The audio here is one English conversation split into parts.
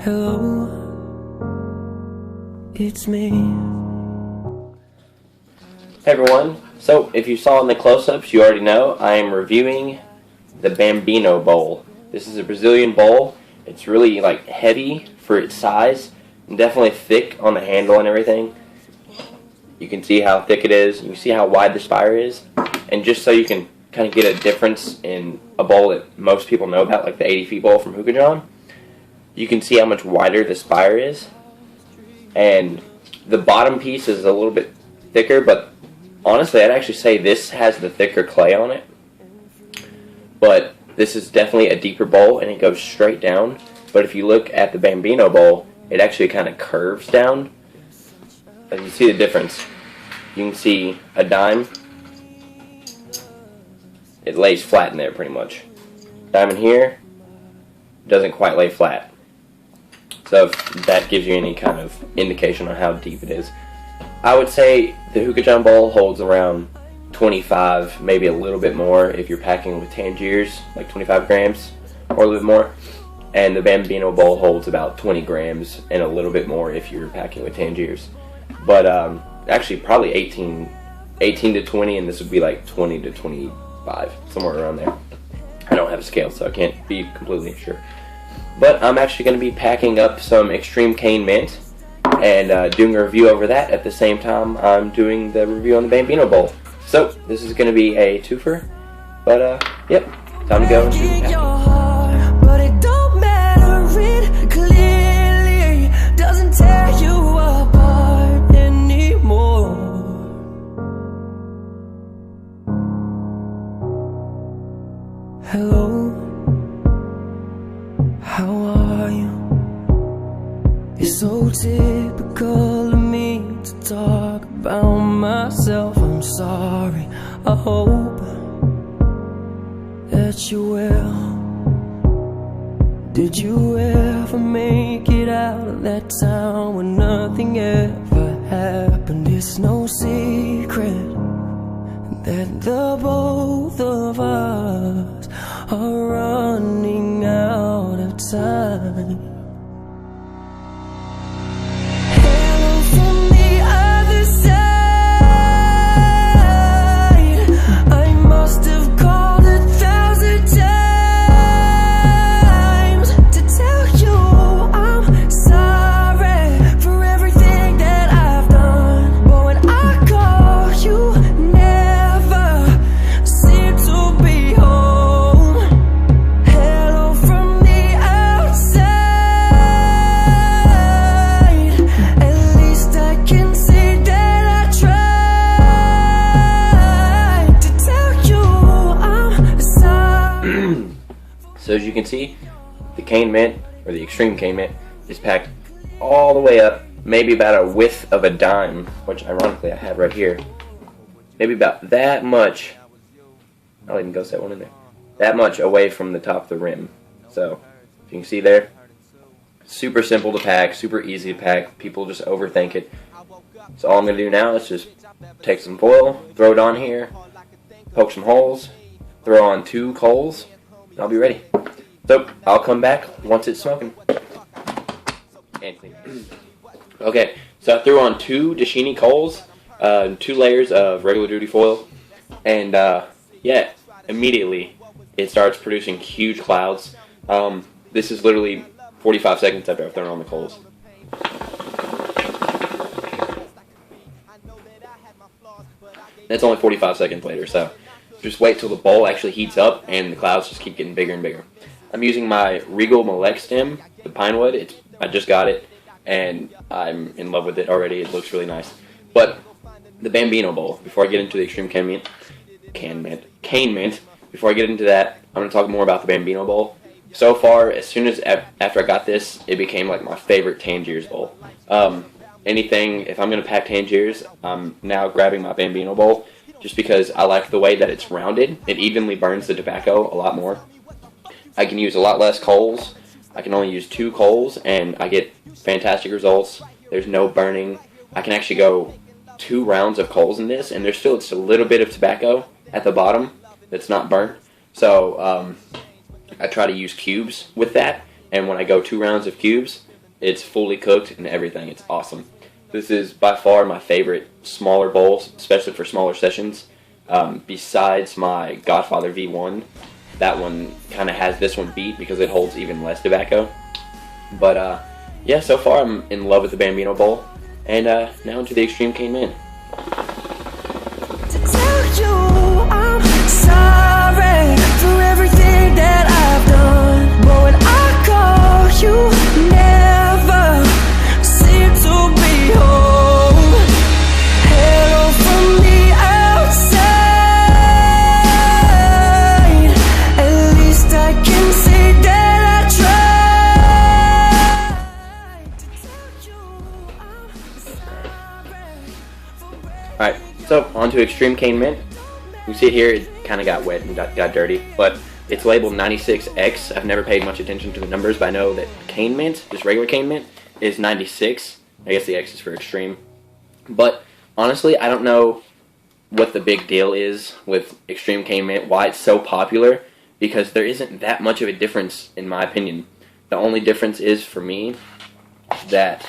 Hello, it's me. Hey everyone, so if you saw in the close-ups, you already know I am reviewing the Bambino bowl. This is a Brazilian bowl. It's really heavy for its size and definitely thick on the handle and everything. You can see how thick it is. You can see how wide the spire is. And just so you can kind of get a difference in a bowl that most people know about, like the 80 feet bowl from Hookah John, you can see how much wider the spire is. And the bottom piece is a little bit thicker, but honestly, I'd actually say this has the thicker clay on it. But this is definitely a deeper bowl, and it goes straight down. But if you look at the Bambino bowl, it actually kind of curves down. And you see the difference. You can see a dime. It lays flat in there pretty much. Dime in here doesn't quite lay flat. So if that gives you any kind of indication on how deep it is. I would say the Hookah John bowl holds around 25, maybe a little bit more if you're packing with Tangiers, like 25 grams or a little bit more. And the Bambino bowl holds about 20 grams and a little bit more if you're packing with Tangiers. But actually probably 18 to 20, and this would be like 20 to 25, somewhere around there. I don't have a scale, so I can't be completely sure. But I'm actually going to be packing up some Extreme Cane Mint and doing a review over that at the same time I'm doing the review on the Bambino bowl. So this is going to be a twofer, but yep, time to go and do But it don't matter, it clearly doesn't tear you apart anymore. Hello, how are you? It's so typical of me to talk about myself. I'm sorry, I hope that you will. Did you ever make it out of that town when nothing ever happened? It's no secret that the both of us are running out of time. Hello from the other side. I must have called 1,000 times to tell you I'm sorry for everything that I've done. But when I call, you never seem to be home. Hello from the outside. At least I can say that I tried to tell you I'm sorry. So as you can see, the Cane Mint, or the Extreme Cane Mint, is packed all the way up, maybe about a width of a dime, which ironically I have right here. Maybe about that much. I'll even go set one in there. That much away from the top of the rim. So, if you can see there, super simple to pack, super easy to pack. People just overthink it. So all I'm going to do now is just take some foil, throw it on here, poke some holes, throw on 2 coals, and I'll be ready. So, I'll come back once it's smoking. Anthony. Okay, so I threw on 2 Dashini coals, 2 layers of regular duty foil, and yeah, immediately it starts producing huge clouds. This is literally 45 seconds after I've thrown on the coals. That's only 45 seconds later, so just wait till the bowl actually heats up and the clouds just keep getting bigger and bigger. I'm using my Regal Malek stem, the pine wood. I just got it, and I'm in love with it already. It looks really nice. But the Bambino bowl, before I get into the Extreme Cane Mint, before I get into that, I'm going to talk more about the Bambino bowl. So far, after I got this, it became like my favorite Tangiers bowl. If I'm going to pack Tangiers, I'm now grabbing my Bambino bowl, just because I like the way that it's rounded. It evenly burns the tobacco a lot more. I can use a lot less coals. I can only use 2 coals, and I get fantastic results. There's no burning. I can actually go 2 rounds of coals in this, and there's still just a little bit of tobacco at the bottom that's not burnt. So I try to use cubes with that, and when I go 2 rounds of cubes, It's fully cooked and everything. It's awesome. This is by far my favorite smaller bowl, especially for smaller sessions. Besides my Godfather V1, that one kind of has this one beat because it holds even less tobacco. But yeah, so far I'm in love with the Bambino bowl. And now into the Extreme Cane Mint. To tell you I'm sorry for everything that I've done, but when I call you never seem to be home. Hello from the outside, at least I can say that I tried to tell you I'm sorry. Alright, so on to Extreme Cane Mint. You see here, it kind of got wet and got dirty, but it's labeled 96X. I've never paid much attention to the numbers, but I know that Cane Mint, just regular Cane Mint, is 96. I guess the X is for Extreme. But honestly, I don't know what the big deal is with Extreme Cane Mint, why it's so popular, because there isn't that much of a difference in my opinion. The only difference is for me that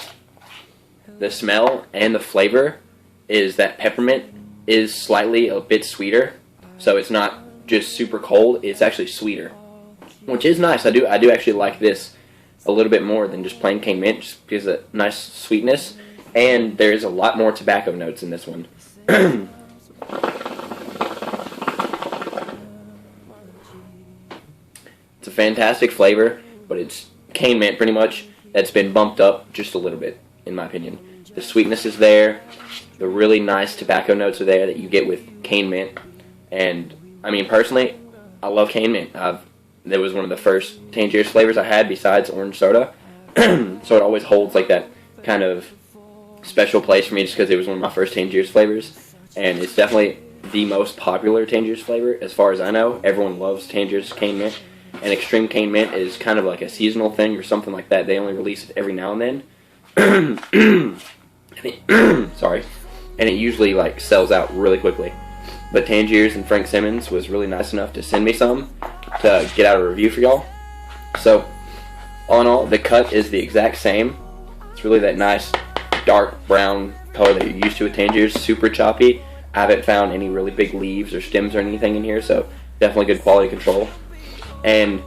the smell and the flavor is that peppermint is slightly a bit sweeter, so it's not just super cold, it's actually sweeter, which is nice. I do actually like this a little bit more than just plain cane mint, just because of the nice sweetness, and there's a lot more tobacco notes in this one. It's a fantastic flavor, but it's cane mint pretty much that's been bumped up just a little bit, in my opinion. The sweetness is there, the really nice tobacco notes are there that you get with cane mint, and I mean, personally, I love cane mint. That was one of the first Tangiers flavors I had besides orange soda, so it always holds like that kind of special place for me just because it was one of my first Tangiers flavors, and it's definitely the most popular Tangiers flavor as far as I know. Everyone loves Tangiers cane mint, and Extreme Cane Mint is kind of like a seasonal thing or something like that. They only release it every now and then. Sorry. And it usually like sells out really quickly. But Tangiers and Frank Simmons was really nice enough to send me some to get out a review for y'all. So, all in all, the cut is the exact same. It's really that nice dark brown color that you're used to with Tangiers. Super choppy. I haven't found any really big leaves or stems or anything in here, so definitely good quality control. And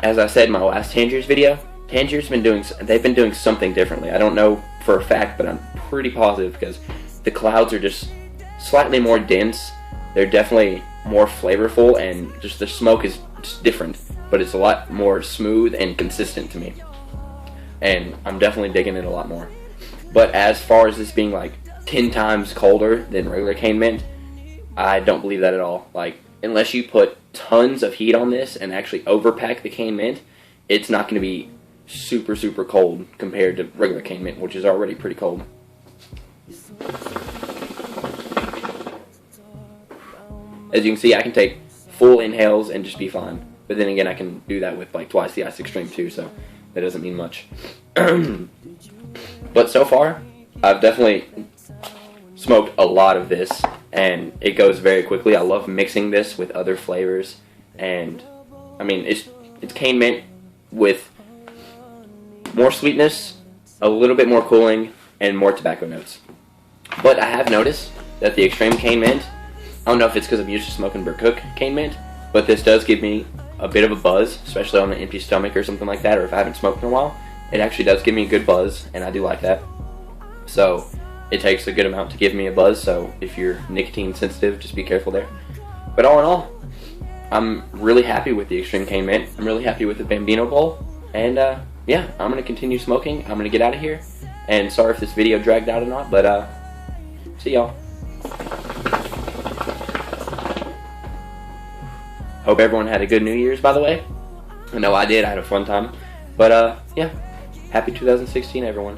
as I said in my last Tangiers video, Tangiers they've been doing something differently. I don't know for a fact, but I'm pretty positive because the clouds are just slightly more dense. They're definitely more flavorful, and just the smoke is just different, but it's a lot more smooth and consistent to me. And I'm definitely digging it a lot more. But as far as this being like 10 times colder than regular cane mint, I don't believe that at all. Like, unless you put tons of heat on this and actually overpack the cane mint, it's not going to be super, super cold compared to regular cane mint, which is already pretty cold. As you can see, I can take full inhales and just be fine. But then again, I can do that with like twice the Ice Extreme too, so that doesn't mean much. But so far, I've definitely smoked a lot of this, and it goes very quickly. I love mixing this with other flavors, and I mean, it's cane mint with more sweetness, a little bit more cooling, and more tobacco notes. But I have noticed that the Extreme Cane Mint, I don't know if it's because I'm used to smoking Burkook cane mint, but this does give me a bit of a buzz, especially on an empty stomach or something like that, or if I haven't smoked in a while. It actually does give me a good buzz, and I do like that. So it takes a good amount to give me a buzz, so if you're nicotine sensitive, just be careful there. But all in all, I'm really happy with the Extreme Cane Mint. I'm really happy with the Bambino bowl, and yeah, I'm going to continue smoking. I'm going to get out of here, and sorry if this video dragged out or not, but see y'all. Hope everyone had a good New Year's, by the way. I know I did. I had a fun time. But yeah, happy 2016, everyone.